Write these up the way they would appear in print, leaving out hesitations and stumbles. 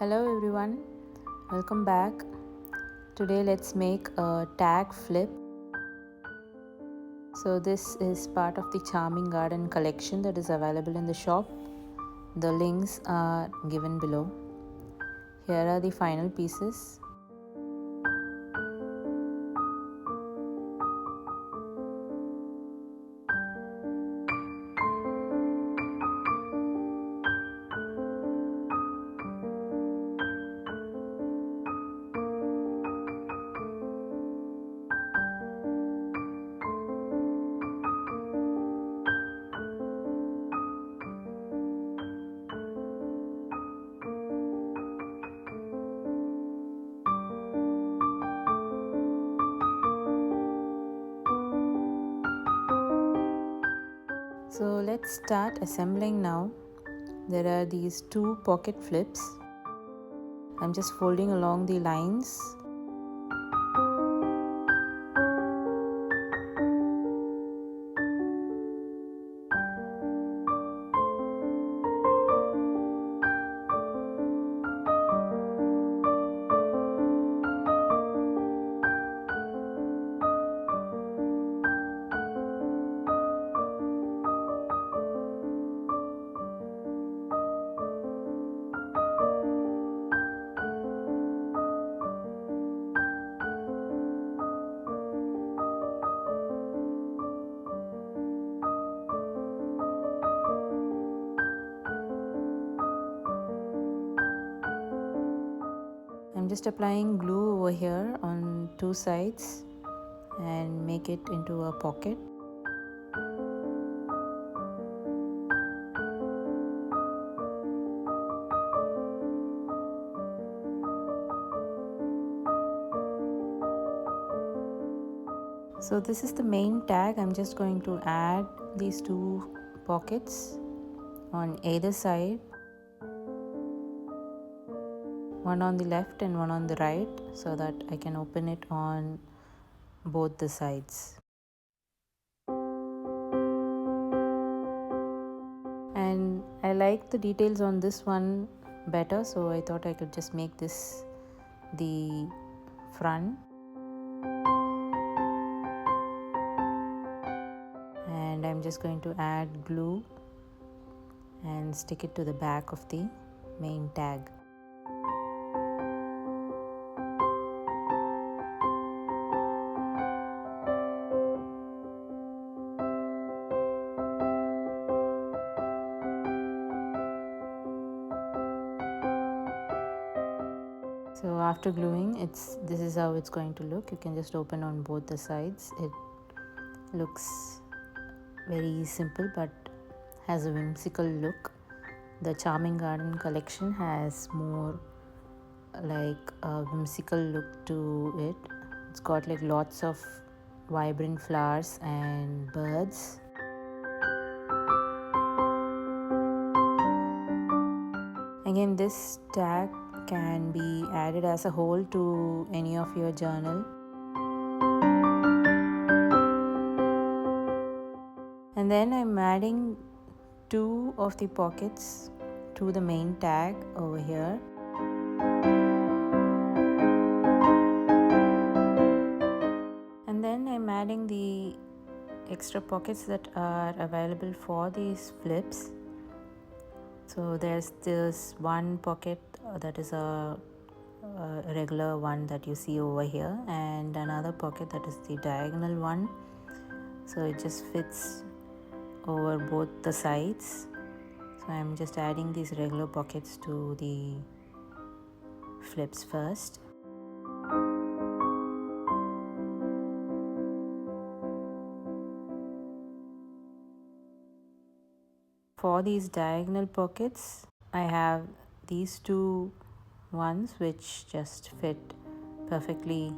Hello everyone, welcome back. Today let's make a tag flip. So this is part of the Charming Garden collection that is available in the shop. The links are given below. Here are the final pieces. So let's start assembling now. There are these two pocket flips. I'm just folding along the lines. I'm just applying glue over here on two sides and make it into a pocket. So this is the main tag. I'm just going to add these two pockets on either side, one on the left and one on the right, so that I can open it on both the sides. And I like the details on this one better, so I thought I could just make this the front. And I'm just going to add glue and stick it to the back of the main tag. So after gluing, this is how it's going to look. You can just open on both the sides. It looks very simple but has a whimsical look. The Charming Garden collection has more like a whimsical look to it. It's got like lots of vibrant flowers and birds. Again, this tag can be added as a whole to any of your journal. And then I'm adding two of the pockets to the main tag over here. And then I'm adding the extra pockets that are available for these flips. So there's this one pocket that is a regular one that you see over here, and another pocket that is the diagonal one. So it just fits over both the sides. So I'm just adding these regular pockets to the flips first. For these diagonal pockets, I have these two ones which just fit perfectly.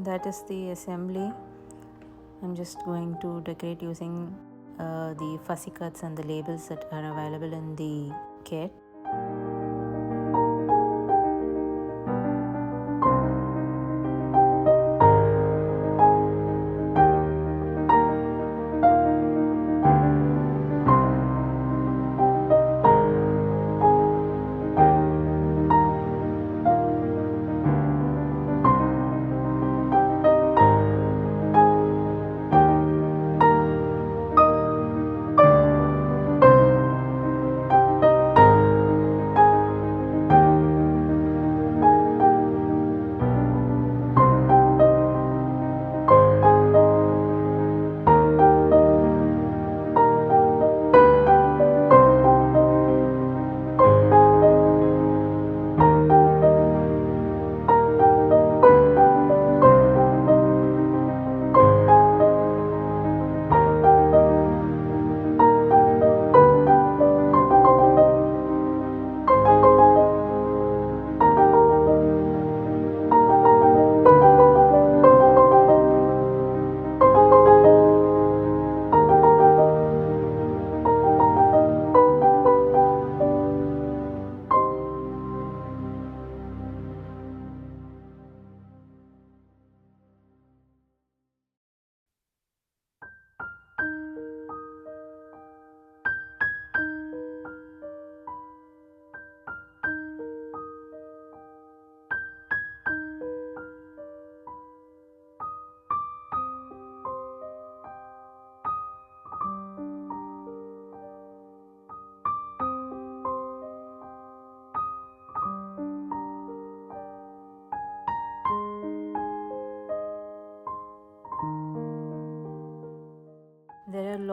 That is the assembly. I'm just going to decorate using the fussy cuts and the labels that are available in the kit.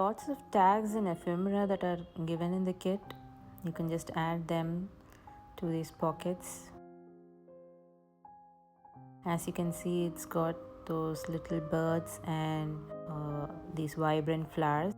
lots of tags and ephemera that are given in the kit. You can just add them to these pockets. As you can see, it's got those little birds and these vibrant flowers.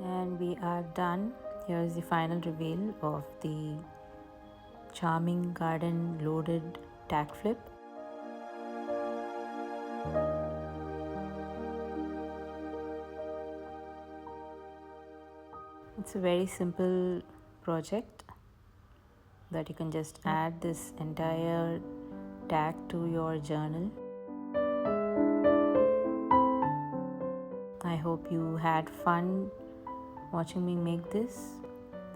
And we are done. Here is the final reveal of the charming garden loaded tag flip. It's a very simple project that you can just add this entire tag to your journal. I hope you had fun watching me make this.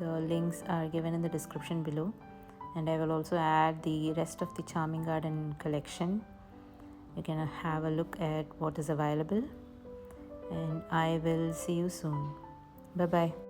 The links are given in the description below, and I will also add the rest of the Charming Garden collection. You can have a look at what is available, and I will see you soon. Bye bye.